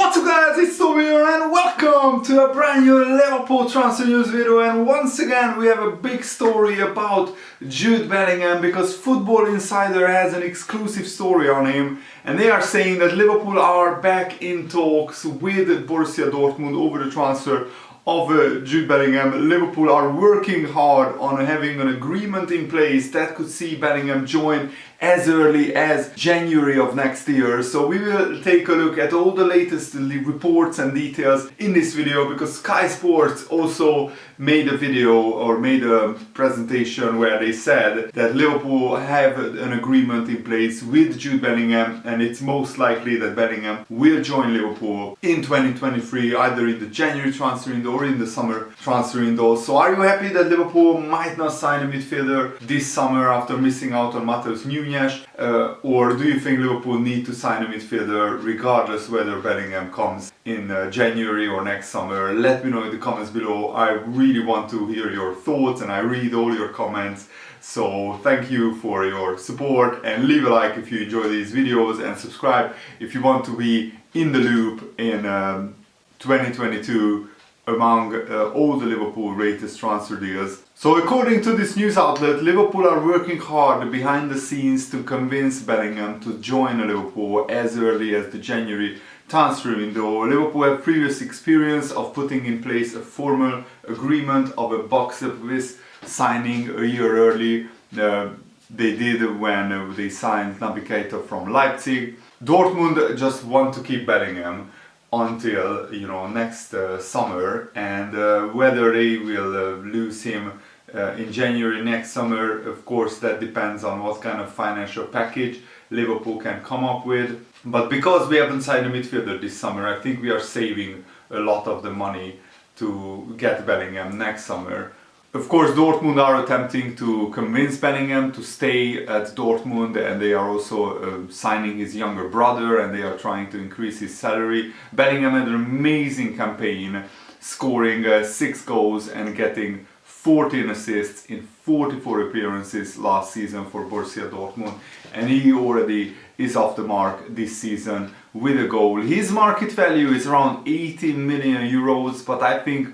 What's up guys, it's Toby here and welcome to a brand new Liverpool transfer news video. And once again we have a big story about Jude Bellingham because Football Insider has an exclusive story on him, and they are saying that Liverpool are back in talks with Borussia Dortmund over the transfer of Jude Bellingham. Liverpool are working hard on having an agreement in place that could see Bellingham join as early as January of next year. So we will take a look at all the latest reports and details in this video, because Sky Sports also made a video or made a presentation where they said that Liverpool have an agreement in place with Jude Bellingham, and it's most likely that Bellingham will join Liverpool in 2023, either in the January transfer window or in the summer transfer window. So are you happy that Liverpool might not sign a midfielder this summer after missing out on Matheus Nunes? Or do you think Liverpool need to sign a midfielder regardless whether Bellingham comes in January or next summer? Let me know in the comments below. I really want to hear your thoughts and I read all your comments. So thank you for your support, and leave a like if you enjoy these videos, and subscribe if you want to be in the loop in 2022 among all the Liverpool latest transfer deals. So according to this news outlet, Liverpool are working hard behind the scenes to convince Bellingham to join Liverpool as early as the January transfer window. Liverpool have previous experience of putting in place a formal agreement of a box with signing a year early. They did when they signed Naby Keita from Leipzig. Dortmund just want to keep Bellingham until next summer, and whether they will lose him in January next summer, of course that depends on what kind of financial package Liverpool can come up with. But because we haven't signed a midfielder this summer, I think we are saving a lot of the money to get Bellingham next summer. Of course, Dortmund are attempting to convince Bellingham to stay at Dortmund, and they are also signing his younger brother, and they are trying to increase his salary. Bellingham had an amazing campaign, scoring 6 goals and getting 14 assists in 44 appearances last season for Borussia Dortmund, and he already is off the mark this season with a goal. His market value is around 18 million euros, but I think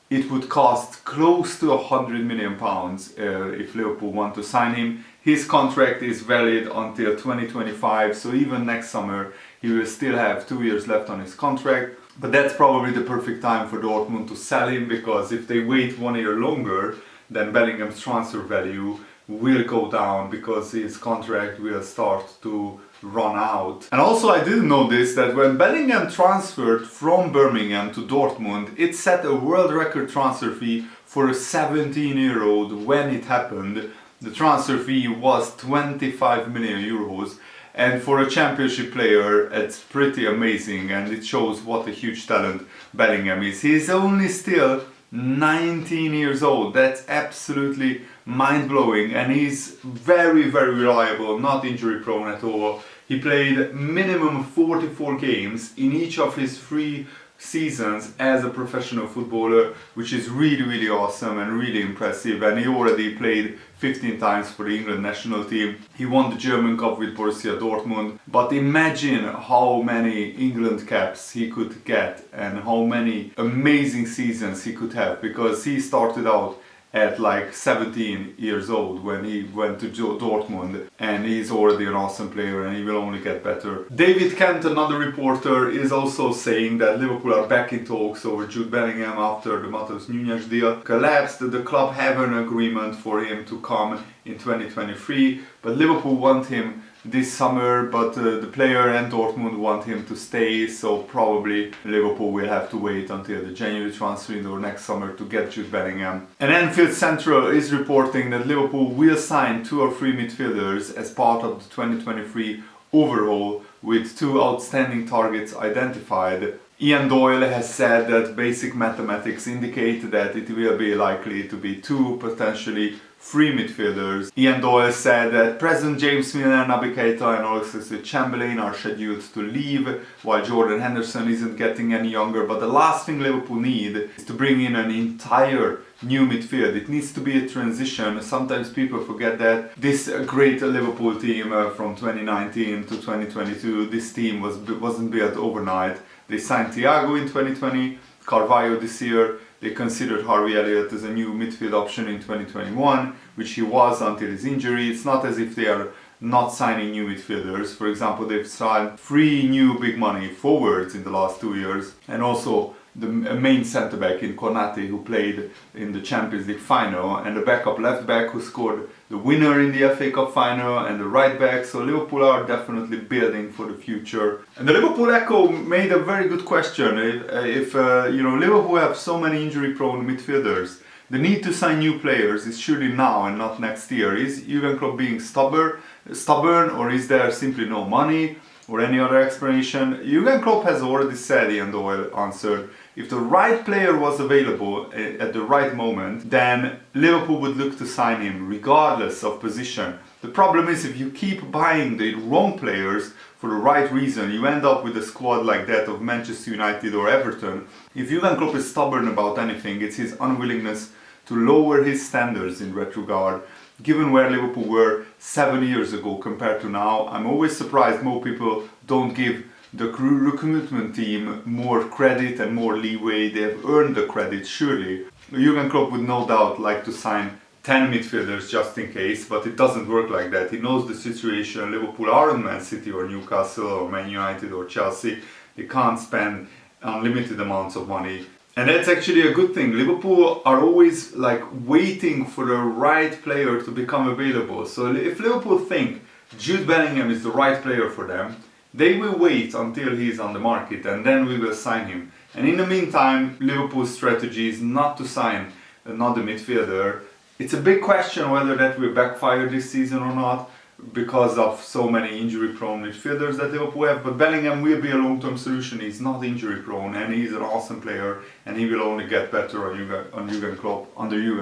it would cost close to 100 million pounds if Liverpool want to sign him. His contract is valid until 2025, so even next summer he will still have 2 years left on his contract. But that's probably the perfect time for Dortmund to sell him, because if they wait 1 year longer, then Bellingham's transfer value will go down because his contract will start to run out. And also, I didn't know this, that when Bellingham transferred from Birmingham to Dortmund, it set a world record transfer fee for a 17-year-old when it happened. The transfer fee was 25 million euros. And for a championship player, it's pretty amazing, and it shows what a huge talent Bellingham is. He's only still 19 years old. That's absolutely mind-blowing, and he's very, very reliable, not injury prone at all. He played minimum 44 games in each of his 3 seasons as a professional footballer, which is really, really awesome and really impressive. And he already played 15 times for the England national team. He won the German Cup with Borussia Dortmund. But imagine how many England caps he could get and how many amazing seasons he could have, because he started out at like 17 years old when he went to Dortmund, and he's already an awesome player and he will only get better. David Kent, another reporter, is also saying that Liverpool are back in talks over Jude Bellingham after the Matheus Nunes deal collapsed. The club have an agreement for him to come in 2023, but Liverpool want him this summer, but the player and Dortmund want him to stay, so probably Liverpool will have to wait until the January transfer window next summer to get Jude Bellingham. And Anfield Central is reporting that Liverpool will sign 2 or 3 midfielders as part of the 2023 overhaul, with 2 outstanding targets identified. Ian Doyle has said that basic mathematics indicate that it will be likely to be 2, potentially 3 midfielders. Ian Doyle said that President James Milner, Naby Keita and Oxlade-Chamberlain are scheduled to leave, while Jordan Henderson isn't getting any younger. But the last thing Liverpool need is to bring in an entire new midfield. It needs to be a transition. Sometimes people forget that this great Liverpool team from 2019 to 2022, this team wasn't built overnight. They signed Thiago in 2020, Carvalho this year. They considered Harvey Elliott as a new midfield option in 2021, which he was until his injury. It's not as if they are not signing new midfielders. For example, they've signed 3 new big money forwards in the last 2 years, and also the main centre-back in Konate, who played in the Champions League final, and the backup left-back who scored the winner in the FA Cup final, and the right-back. So Liverpool are definitely building for the future. And the Liverpool Echo made a very good question. If Liverpool have so many injury-prone midfielders, the need to sign new players is surely now and not next year. Is Jurgen Klopp being stubborn, or is there simply no money, or any other explanation? Jurgen Klopp has already said, Ian Doyle answered, if the right player was available at the right moment, then Liverpool would look to sign him regardless of position. The problem is, if you keep buying the wrong players for the right reason, you end up with a squad like that of Manchester United or Everton. If Jurgen Klopp is stubborn about anything, it's his unwillingness to lower his standards in that regard. Given where Liverpool were 7 years ago compared to now, I'm always surprised more people don't give the recruitment team more credit and more leeway. They have earned the credit, surely. Jurgen Klopp would no doubt like to sign 10 midfielders just in case, but it doesn't work like that. He knows the situation. Liverpool aren't Man City or Newcastle or Man United or Chelsea. They can't spend unlimited amounts of money. And that's actually a good thing. Liverpool are always waiting for the right player to become available. So if Liverpool think Jude Bellingham is the right player for them, they will wait until he's on the market, and then we will sign him. And in the meantime, Liverpool's strategy is not to sign another midfielder. It's a big question whether that will backfire this season or not, because of so many injury-prone midfielders that Liverpool have. But Bellingham will be a long-term solution. He's not injury-prone, and he's an awesome player, and he will only get better under Jurgen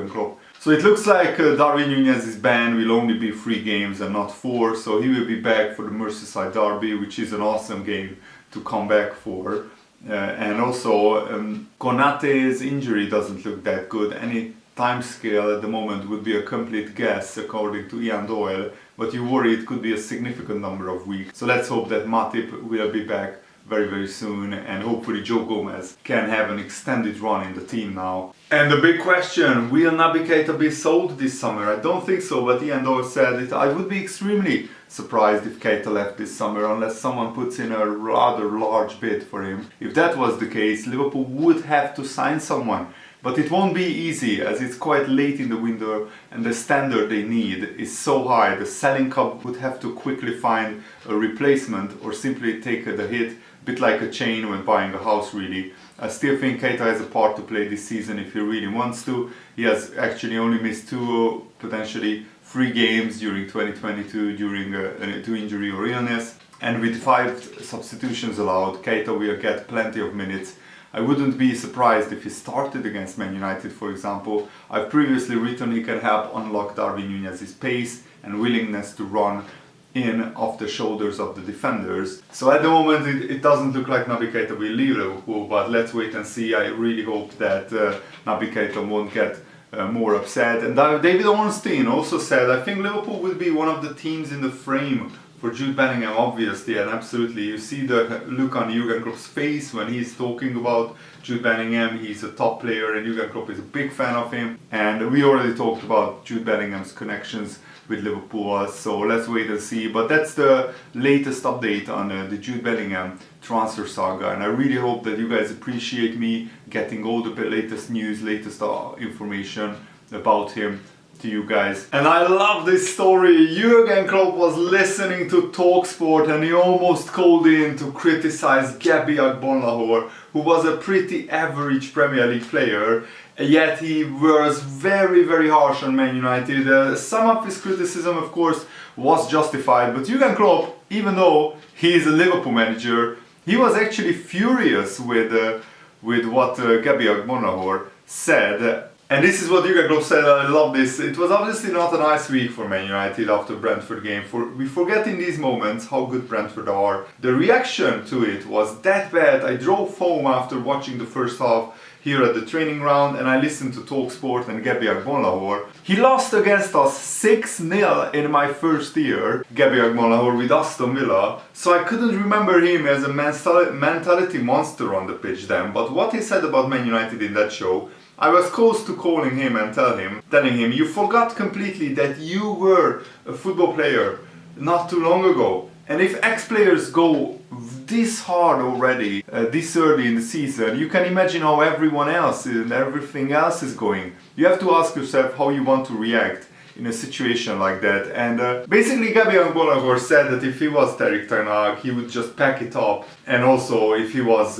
Klopp. So it looks like Darwin Núñez's ban will only be 3 games and not 4, so he will be back for the Merseyside derby, which is an awesome game to come back for. And also, Konate's injury doesn't look that good. Any time scale at the moment would be a complete guess, according to Ian Doyle, but you worry it could be a significant number of weeks. So let's hope that Matip will be back very, very soon, and hopefully Joe Gomez can have an extended run in the team now. And the big question, will Naby Keita be sold this summer? I don't think so, but Ian Doyle said it. I would be extremely surprised if Keita left this summer, unless someone puts in a rather large bid for him. If that was the case, Liverpool would have to sign someone. But it won't be easy, as it's quite late in the window and the standard they need is so high. The selling club would have to quickly find a replacement or simply take the hit, a bit like a chain when buying a house, really. I still think Keita has a part to play this season if he really wants to. He has actually only missed 2, potentially 3 games during 2022 due injury or illness. And with 5 substitutions allowed, Keita will get plenty of minutes. I wouldn't be surprised if he started against Man United, for example. I've previously written he can help unlock Darwin Núñez's pace and willingness to run in off the shoulders of the defenders. So at the moment it doesn't look like Naby Keita will leave Liverpool, but let's wait and see. I really hope that Naby Keita won't get more upset. And David Ornstein also said, I think Liverpool will be one of the teams in the frame for Jude Bellingham, obviously, and absolutely. You see the look on Jurgen Klopp's face when he's talking about Jude Bellingham. He's a top player and Jurgen Klopp is a big fan of him. And we already talked about Jude Bellingham's connections with Liverpool, so let's wait and see. But that's the latest update on the Jude Bellingham transfer saga, and I really hope that you guys appreciate me getting all the latest news, latest information about him to you guys. And I love this story. Jurgen Klopp was listening to TalkSport and he almost called in to criticize Gabby Agbonlahor, who was a pretty average Premier League player, yet he was very, very harsh on Man United. Some of his criticism, of course, was justified, but Jurgen Klopp, even though he is a Liverpool manager, he was actually furious with what Gabby Agbonlahor said. And this is what Jurgen Klopp said, I love this. It was obviously not a nice week for Man United after Brentford game. We forget in these moments how good Brentford are. The reaction to it was that bad. I drove home after watching the first half here at the training ground and I listened to TalkSport and Gabby Agbonlahor. He lost against us 6-0 in my first year, Gabby Agbonlahor with Aston Villa, so I couldn't remember him as a mentality monster on the pitch then, but what he said about Man United in that show, I was close to calling him and telling him, you forgot completely that you were a football player not too long ago. And if ex-players go this hard already, this early in the season, you can imagine how everyone else and everything else is going. You have to ask yourself how you want to react in a situation like that. And basically Gabby Agbonlahor said that if he was Erik ten Hag, he would just pack it up. And also if he was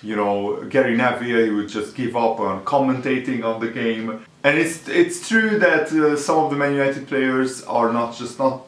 Gary Neville, he would just give up on commentating on the game. And it's true that some of the Man United players are not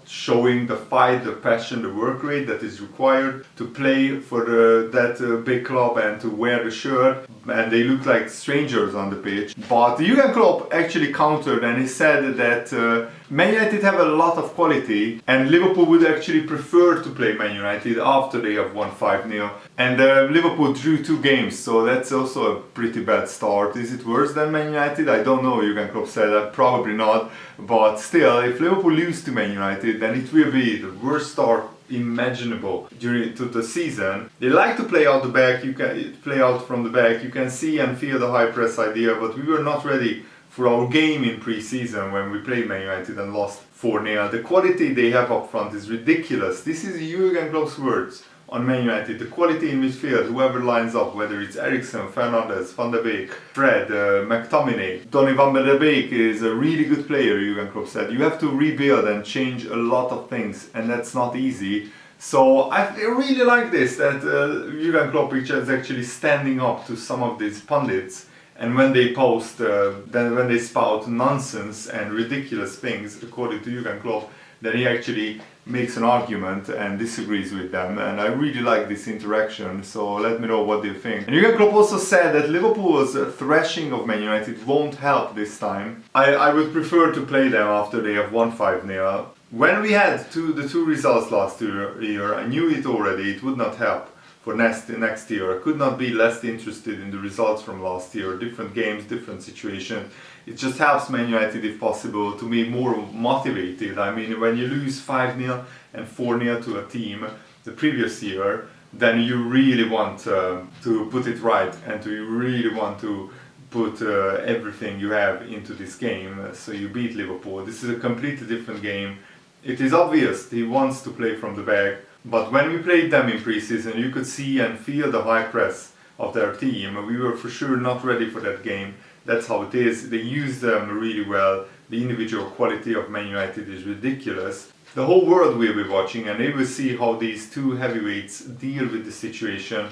showing the fight, the passion, the work rate that is required to play for that big club and to wear the shirt, and they look like strangers on the pitch. But Jurgen Klopp actually countered and he said that Man United have a lot of quality and Liverpool would actually prefer to play Man United after they have won 5-0. And Liverpool drew 2 games, so that's also a pretty bad start. Is it worse than Man United? I don't know, Jurgen Klopp said that, probably not. But still, if Liverpool lose to Man United, then it will be the worst start imaginable during the season. They like to play out the back, you can play out from the back, you can see and feel the high press idea, but we were not ready for our game in pre-season when we played Man United and lost 4-0. The quality they have up front is ridiculous. This is Jurgen Klopp's words on Man United. The quality in midfield, whoever lines up, whether it's Eriksen, Fernandes, Van de Beek, Fred, McTominay. Donny van der Beek is a really good player, Jurgen Klopp said. You have to rebuild and change a lot of things, and that's not easy. So I really like this, that Jurgen Klopp is actually standing up to some of these pundits. And when they when they spout nonsense and ridiculous things, according to Jurgen Klopp, then he actually makes an argument and disagrees with them. And I really like this interaction, so let me know what you think. And Jurgen Klopp also said that Liverpool's thrashing of Man United won't help this time. I would prefer to play them after they have won 5-0. When we had the two results last year, I knew it already, it would not help. For next year, I could not be less interested in the results from last year. Different games, different situations. It just helps Man United, if possible, to be more motivated. I mean, when you lose 5-0 and 4-0 to a team the previous year, then you really want to put it right and you really want to put everything you have into this game. So you beat Liverpool. This is a completely different game. It is obvious he wants to play from the back. But when we played them in pre-season, you could see and feel the high press of their team. We were for sure not ready for that game. That's how it is. They use them really well. The individual quality of Man United is ridiculous. The whole world will be watching and they will see how these two heavyweights deal with the situation.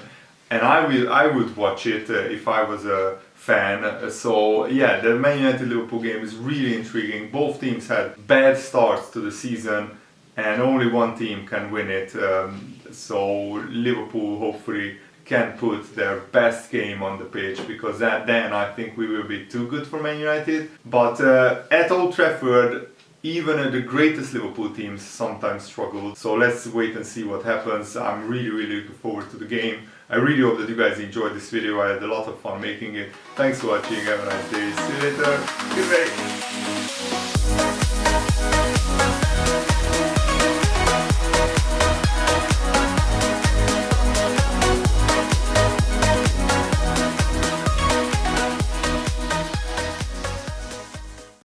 And I would watch it if I was a fan. So yeah, the Man United Liverpool game is really intriguing. Both teams had bad starts to the season. And only one team can win it, so Liverpool hopefully can put their best game on the pitch, because then I think we will be too good for Man United. But at Old Trafford, even the greatest Liverpool teams sometimes struggle, so let's wait and see what happens. I'm really looking forward to the game. I really hope that you guys enjoyed this video. I had a lot of fun making it. Thanks for watching, have a nice day, see you later, goodbye.